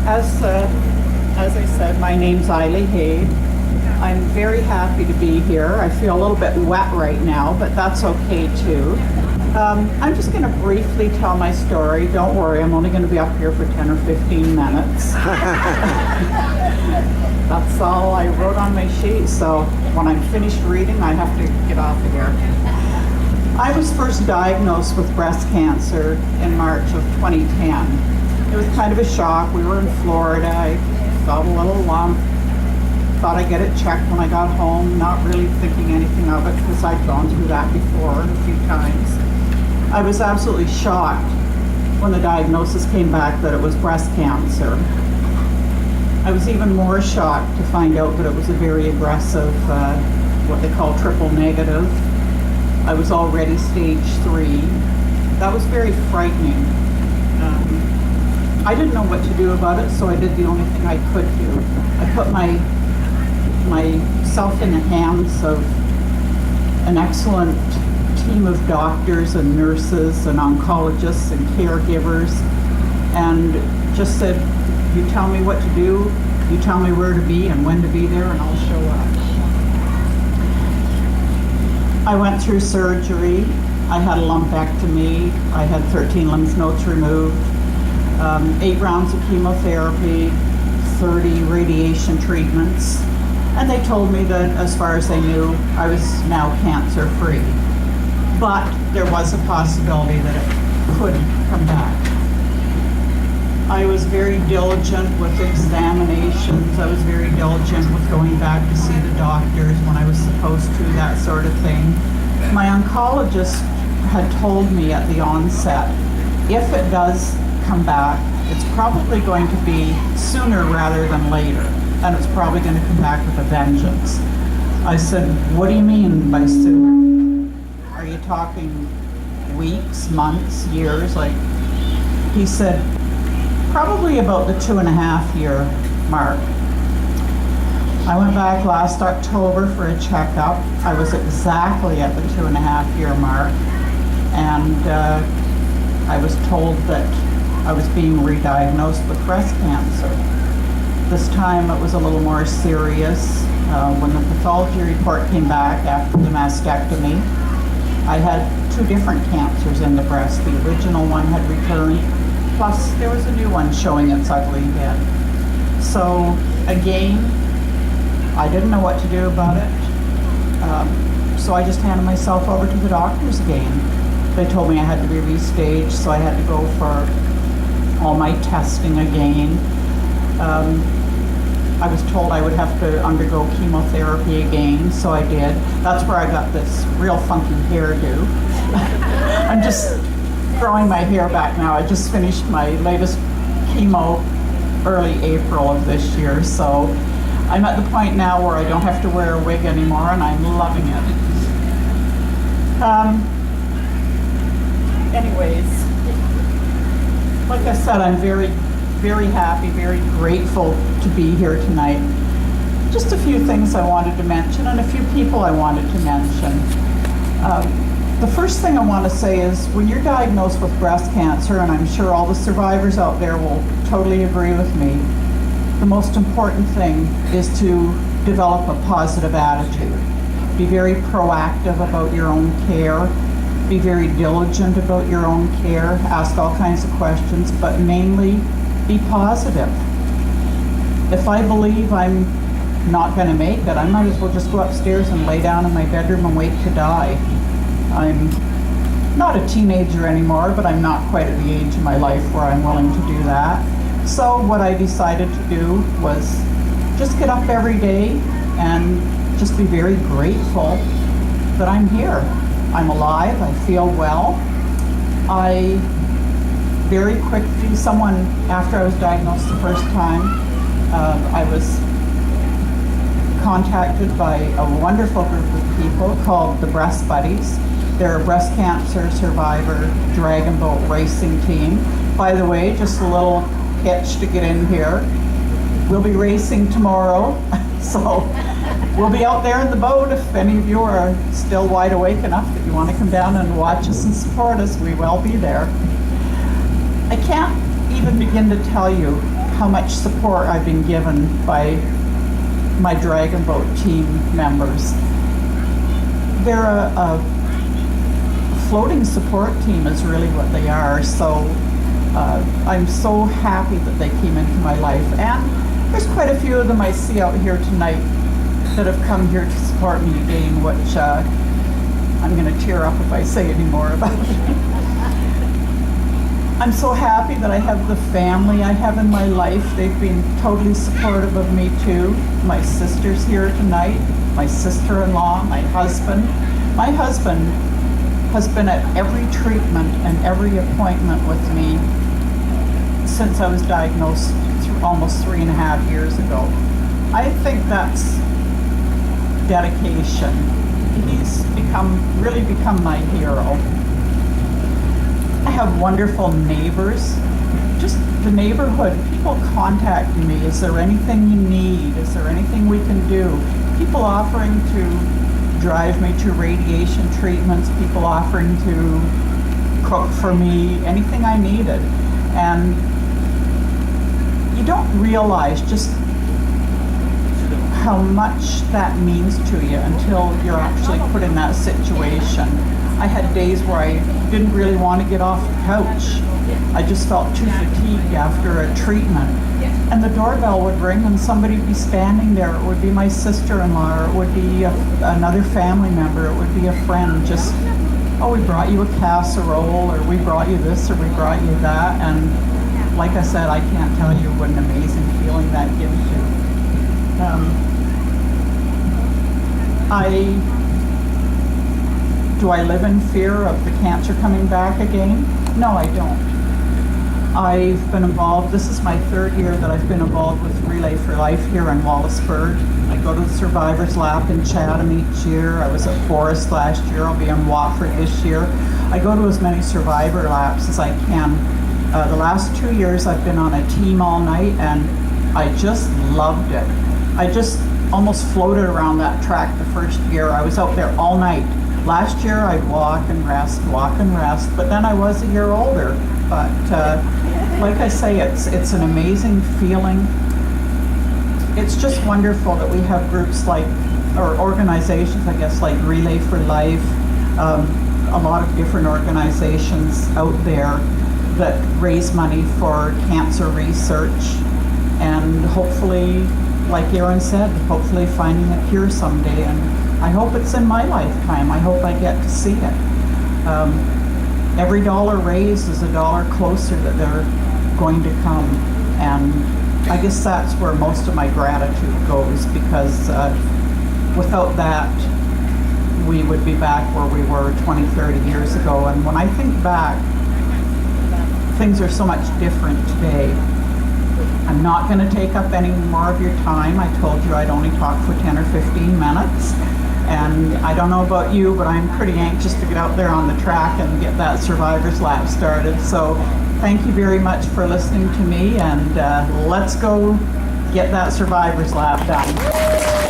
As I said, my name's Eiley Hay. I'm very happy to be here. I feel a little bit wet right now, but that's okay too. I'm just going to briefly tell my story. Don't worry, I'm only going to be up here for 10 or 15 minutes. That's all I wrote on my sheet, so when I'm finished reading, I have to get off of here. I was first diagnosed with breast cancer in March of 2010. It was kind of a shock. We were in Florida. I felt a little lump. Thought I'd get it checked when I got home, not really thinking anything of it because I'd gone through that before a few times. I was absolutely shocked when the diagnosis came back that it was breast cancer. I was even more shocked to find out that it was a very aggressive, what they call triple negative. I was already stage 3. That was very frightening. I didn't know what to do about it, so I did the only thing I could do. I put myself in the hands of an excellent team of doctors and nurses and oncologists and caregivers, and just said, you tell me what to do, you tell me where to be and when to be there, and I'll show up. I went through surgery. I had a lumpectomy. I had 13 lymph nodes removed, 8 rounds of chemotherapy, 30 radiation treatments, and they told me that as far as they knew, I was now cancer-free. But there was a possibility that it could come back. I was very diligent with examinations. I was very diligent with going back to see the doctors when I was supposed to, that sort of thing. My oncologist had told me at the onset, if it does come back, it's probably going to be sooner rather than later, and it's probably going to come back with a vengeance. I said, what do you mean by sooner? Are you talking weeks, months, years? He said, probably about the 2.5-year mark. I went back last October for a checkup. I was exactly at the 2.5-year mark, and I was told that I was being re-diagnosed with breast cancer. This time it was a little more serious. When the pathology report came back after the mastectomy, I had 2 different cancers in the breast. The original one had returned, plus there was a new one showing its ugly head. So again, I didn't know what to do about it. So I just handed myself over to the doctors again. They told me I had to be restaged, so I had to go for all my testing again. I was told I would have to undergo chemotherapy again, so I did. That's where I got this real funky hairdo. I'm just growing my hair back now. I just finished my latest chemo early April of this year, so I'm at the point now where I don't have to wear a wig anymore, and I'm loving it. Anyways, like I said, I'm very, very happy, very grateful to be here tonight. Just a few things I wanted to mention and a few people I wanted to mention. The first thing I want to say is when you're diagnosed with breast cancer, and I'm sure all the survivors out there will totally agree with me, the most important thing is to develop a positive attitude. Be very proactive about your own care. Be very diligent about your own care. Ask all kinds of questions, but mainly be positive. If I believe I'm not going to make it, I might as well just go upstairs and lay down in my bedroom and wait to die. I'm not a teenager anymore, but I'm not quite at the age of my life where I'm willing to do that. So what I decided to do was just get up every day and just be very grateful that I'm here. I'm alive, I feel well. I very quickly, after I was diagnosed the first time, I was contacted by a wonderful group of people called the Breast Buddies. They're a breast cancer survivor dragon boat racing team. By the way, just a little hitch to get in here. We'll be racing tomorrow, so we'll be out there in the boat. If any of you are still wide awake enough that you want to come down and watch us and support us, we will be there. I can't even begin to tell you how much support I've been given by my Dragon Boat team members. They're a floating support team is really what they are. So I'm so happy that they came into my life. And there's quite a few of them I see out here tonight that have come here to support me again, which I'm going to tear up if I say any more about it. I'm so happy that I have the family I have in my life. They've been totally supportive of me too. My sister's here tonight, my sister-in-law, my husband. My husband has been at every treatment and every appointment with me since I was diagnosed almost 3.5 years ago. I think that's dedication. He's really become my hero. I have wonderful neighbors. Just the neighborhood, people contacting me. Is there anything you need? Is there anything we can do? People offering to drive me to radiation treatments, people offering to cook for me, anything I needed. And you don't realize just how much that means to you until you're actually put in that situation. I had days where I didn't really want to get off the couch. I just felt too fatigued after a treatment. And the doorbell would ring and somebody would be standing there. It would be my sister-in-law, or it would be another family member, it would be a friend. Just, oh, we brought you a casserole, or we brought you this, or we brought you that. And like I said, I can't tell you what an amazing feeling that gives you. Do I live in fear of the cancer coming back again? No, I don't. I've been involved, this is my 3rd year that I've been involved with Relay for Life here in Wallaceburg. I go to the Survivors Lap in Chatham each year. I was at Forest last year. I'll be in Watford this year. I go to as many Survivor Laps as I can. The last 2 years I've been on a team all night and I just loved it. I just almost floated around that track the first year. I was out there all night. Last year I'd walk and rest, but then I was a year older. But like I say, it's an amazing feeling. It's just wonderful that we have groups like, or organizations, I guess, like Relay for Life, a lot of different organizations out there that raise money for cancer research, and hopefully, like Erin said, hopefully finding a cure someday. And I hope it's in my lifetime. I hope I get to see it. Every dollar raised is a dollar closer that they're going to come. And I guess that's where most of my gratitude goes, because without that, we would be back where we were 20, 30 years ago. And when I think back, things are so much different today. I'm not going to take up any more of your time. I told you I'd only talk for 10 or 15 minutes. And I don't know about you, but I'm pretty anxious to get out there on the track and get that Survivors Lap started. So thank you very much for listening to me, and let's go get that Survivors Lap done.